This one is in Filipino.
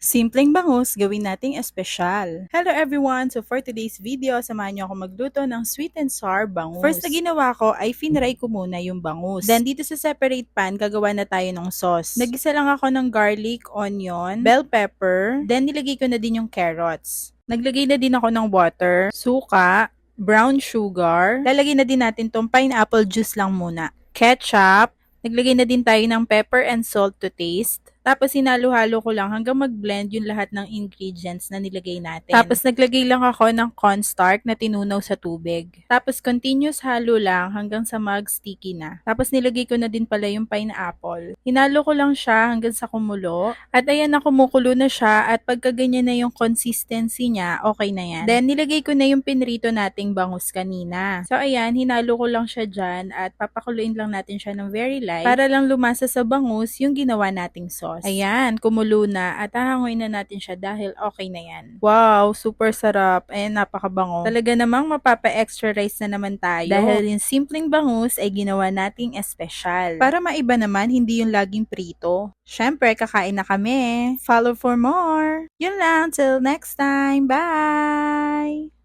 Simpleng bangus, gawin nating espesyal. Hello everyone! So for today's video, samahan niyo ako magluto ng sweet and sour bangus. First na ginawa ko ay finry ko muna yung bangus. Then dito sa separate pan, gagawa na tayo ng sauce. Nagisa lang ako ng garlic, onion, bell pepper, then nilagay ko na din yung carrots. Naglagay na din ako ng water, suka, brown sugar. Lalagay na din natin tong pineapple juice lang muna. Ketchup. Naglagay na din tayo ng pepper and salt to taste. Tapos sinalo-halo ko lang hanggang mag-blend yung lahat ng ingredients na nilagay natin. Tapos naglagay lang ako ng cornstarch na tinunaw sa tubig. Tapos continuous halo lang hanggang sa mag-sticky na. Tapos nilagay ko na din pala yung pineapple. Hinalo ko lang siya hanggang sa kumulo. At ayan na, kumukulo na siya at pagka ganyan na yung consistency niya, okay na yan. Then nilagay ko na yung pinrito nating bangus kanina. So ayan, hinalo ko lang siya dyan at papakuluin lang natin siya ng very light para lang lumasa sa bangus yung ginawa nating sauce. Ayan, kumulo na at hahanguin na natin siya dahil okay na yan. Wow, super sarap. Ayan, napakabango. Talaga namang mapapa-extra rice na naman tayo dahil yung simpleng bangus ay ginawa nating espesyal. Para maiba naman, hindi yung laging prito. Syempre, kakain na kami. Follow for more. Yun lang, till next time. Bye!